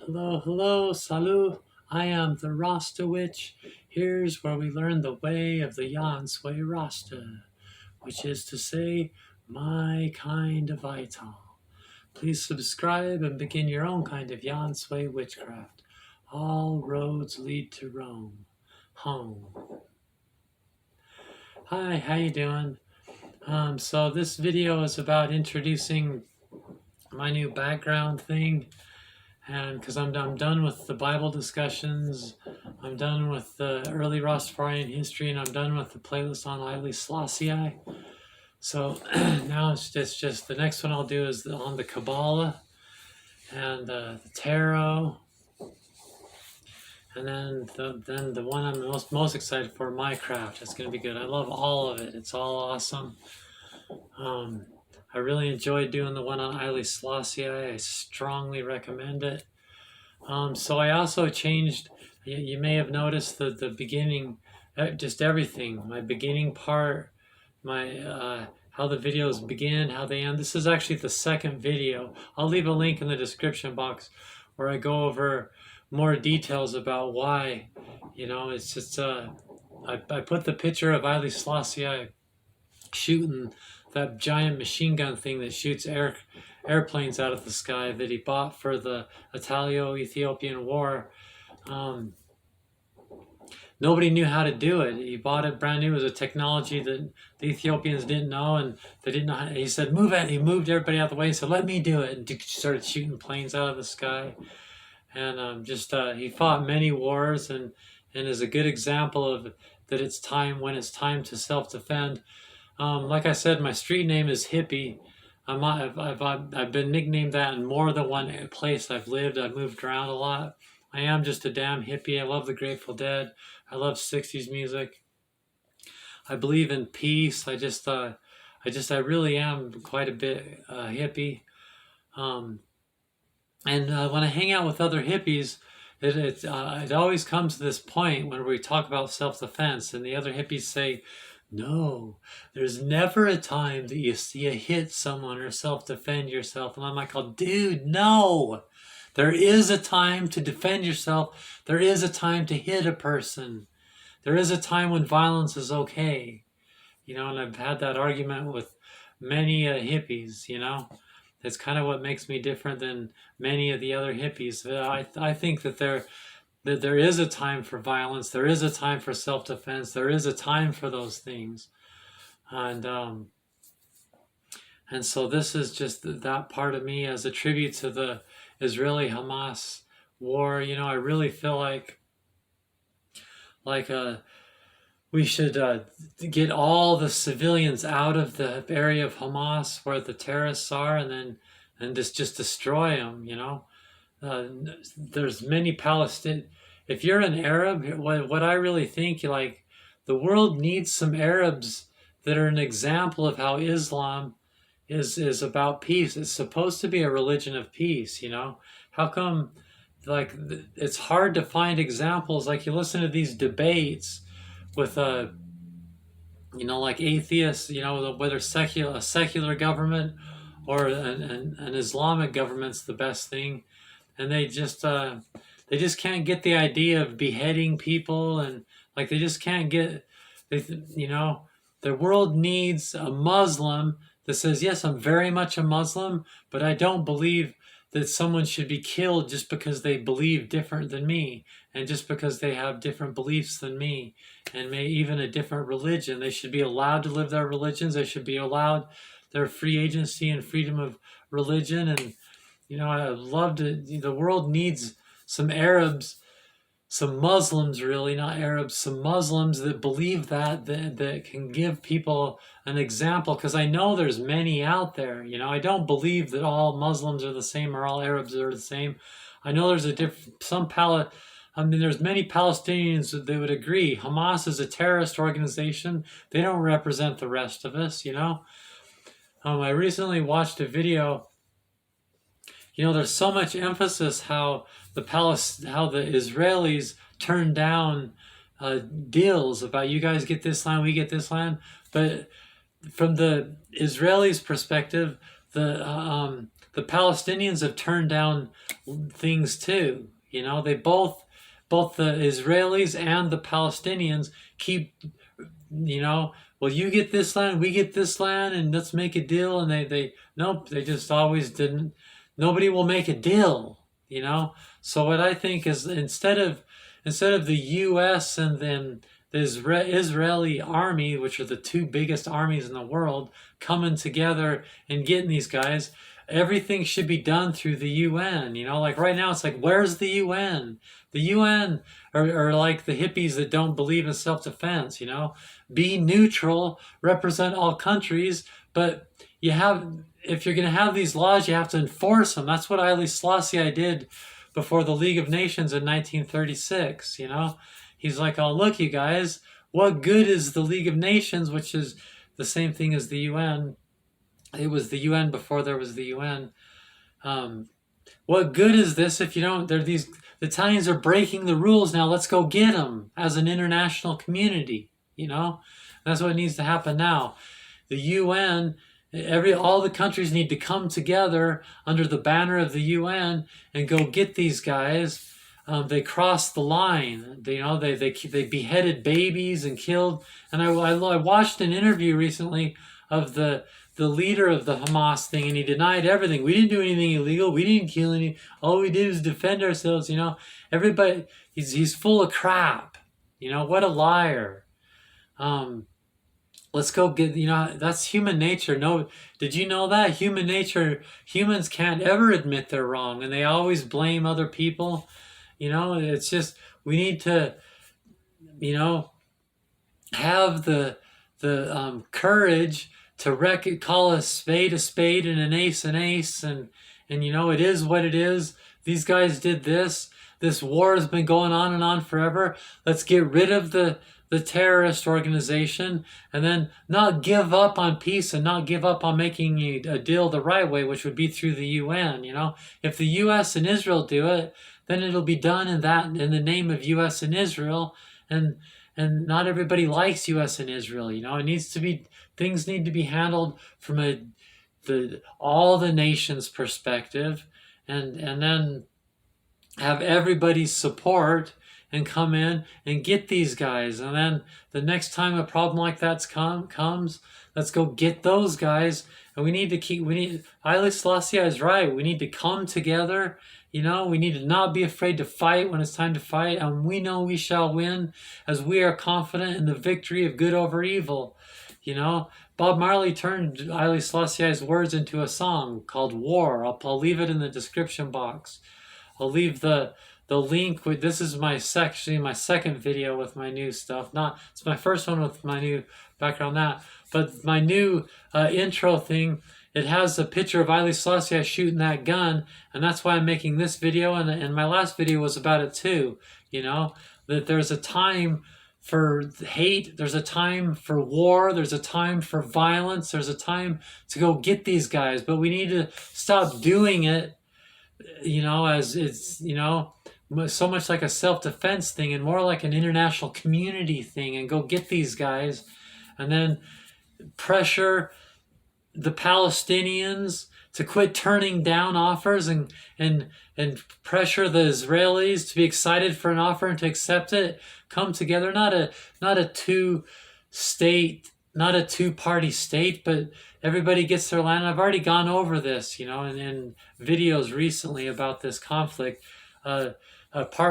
Hello, hello, salut. I am the Rasta Witch. Here's where we learn the way of the Yansway Rasta, which is to say, my kind of Ital. Please subscribe and begin your own kind of Yansway witchcraft. All roads lead to Rome. Home. Hi, how you doing? So this video is about introducing my new background thing. And because I'm done with the Bible discussions, I'm done with the early Rastafarian history, and I'm done with the playlist on Haile Selassie. So now it's just the next one I'll do is on the Kabbalah and the tarot, and then the one I'm most excited for, Minecraft. It's gonna be good. I love all of it. It's all awesome. I really enjoyed doing the one on Haile Selassie. I strongly recommend it. So I also changed, you may have noticed the beginning, just everything, my beginning part, my how the videos begin, how they end. This is actually the second video. I'll leave a link in the description box where I go over more details about why, it's just, I put the picture of Haile Selassie shooting that giant machine gun thing that shoots airplanes out of the sky that he bought for the Italo-Ethiopian War. Nobody knew how to do it. He bought it brand new. It was a technology that the Ethiopians didn't know, and they didn't know how. He said, "Move it." He moved everybody out of the way and said, "Let me do it," and started shooting planes out of the sky. And he fought many wars, and is a good example of that. It's time when it's time to self-defend. Like I said, my street name is Hippie. I've been nicknamed that in more than one place I've lived. I've moved around a lot. I am just a damn hippie. I love the Grateful Dead. I love 60s music. I believe in peace. I really am quite a bit hippie. And when I hang out with other hippies, it always comes to this point when we talk about self-defense, and the other hippies say, "No, there's never a time that you hit someone or self-defend yourself." And I'm like, "Oh, dude, no. There is a time to defend yourself. There is a time to hit a person. There is a time when violence is okay." And I've had that argument with many hippies, That's kind of what makes me different than many of the other hippies. I think that there is a time for violence. There is a time for self-defense. There is a time for those things. And so this is just that part of me as a tribute to the Israeli-Hamas war. I really feel like we should get all the civilians out of the area of Hamas where the terrorists are, and just destroy them. There's many Palestinians. If you're an Arab, what I really think, the world needs some Arabs that are an example of how Islam is about peace. It's supposed to be a religion of peace. How come, it's hard to find examples? Like, you listen to these debates with like atheists, whether a secular government or an Islamic government's the best thing, and they just can't get the idea of beheading people, and they just can't get, the world needs a Muslim that says, "Yes, I'm very much a Muslim, but I don't believe that someone should be killed just because they believe different than me, and just because they have different beliefs than me, and even a different religion. They should be allowed to live their religions. They should be allowed their free agency and freedom of religion." And I love to. The world needs some Arabs, some Muslims, really, not Arabs, some Muslims that believe that can give people an example, because I know there's many out there. I don't believe that all Muslims are the same or all Arabs are the same. I know there's there's many Palestinians that would agree Hamas is a terrorist organization. They don't represent the rest of us. I recently watched a video. There's so much emphasis how the Israelis turn down deals about, you guys get this land, we get this land. But from the Israelis' perspective, the the Palestinians have turned down things too. You know, they both the Israelis and the Palestinians keep, you know, well, you get this land, we get this land, and let's make a deal. And they nope, they just always didn't. Nobody will make a deal, you know. So what I think is instead of the U.S. and then the Israeli army, which are the two biggest armies in the world, coming together and getting these guys, everything should be done through the UN. You know, like right now, it's like, where's the UN? The UN are like the hippies that don't believe in self-defense. You know, be neutral, represent all countries, but you have, if you're going to have these laws, you have to enforce them. That's what Haile Selassie did before the League of Nations in 1936. You know, he's like, oh, look, you guys, what good is the League of Nations, which is the same thing as the UN? It was the UN before there was the UN. What good is this if you don't? The Italians are breaking the rules now. Let's go get them as an international community. You know, that's what needs to happen now. The UN, all the countries need to come together under the banner of the UN and go get these guys. They crossed the line. They beheaded babies and killed. And I watched an interview recently of the leader of the Hamas thing, and he denied everything. We didn't do anything illegal. We didn't kill any. All we did was defend ourselves. You know, everybody. He's full of crap. You know, what a liar. Let's go get. You know, that's human nature. No, did you know that human nature? Humans can't ever admit they're wrong, and they always blame other people. You know, it's just we need to, you know, have the courage to call a spade and an ace, and you know, it is what it is. These guys did this. This war has been going on and on forever. Let's get rid of the terrorist organization, and then not give up on peace and not give up on making a deal the right way, which would be through the UN. You know, if the U.S. and Israel do it, then it'll be done in the name of U.S. and Israel, and not everybody likes U.S. and Israel. You know, things need to be handled from all the nations' perspective, and then have everybody's support and come in and get these guys. And then the next time a problem like that comes, let's go get those guys. And Haile Selassie is right. We need to come together. You know, we need to not be afraid to fight when it's time to fight. And we know we shall win, as we are confident in the victory of good over evil. You know, Bob Marley turned Haile Selassie's words into a song called War. I'll leave it in the description box. I'll leave the link. This is my second video with my new stuff. It's my first one with my new background but my new intro thing. It has a picture of Haile Selassie shooting that gun, and that's why I'm making this video. And my last video was about it too. You know, that there's a time for hate, there's a time for war, there's a time for violence, there's a time to go get these guys, but we need to stop doing it, you know, as it's, you know, so much like a self-defense thing and more like an international community thing, and go get these guys and then pressure the Palestinians to quit turning down offers, and pressure the Israelis to be excited for an offer and to accept it. Come together, not a two-party state, but everybody gets their land. I've already gone over this, you know, in videos recently about this conflict. Part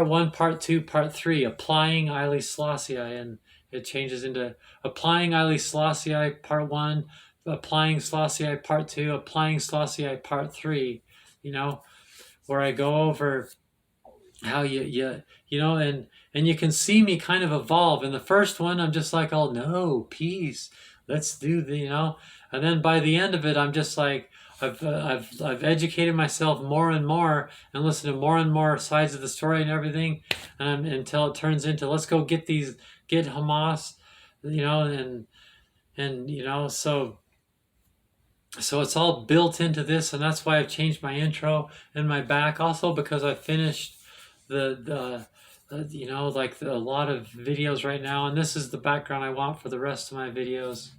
1, Part 2, Part 3, applying Haile Selassie, and it changes into applying Haile Selassie Part 1, applying Selassie Part 2, applying Selassie Part 3, you know, where I go over how you know, and you can see me kind of evolve. In the first one, I'm just like, oh no, peace, let's do you know, and then by the end of it, I'm just like, I've educated myself more and more and listened to more and more sides of the story and everything, until it turns into let's go get Hamas, you know, and you know, so it's all built into this, and that's why I've changed my intro and my back, also because I finished you know, like a lot of videos right now, and this is the background I want for the rest of my videos.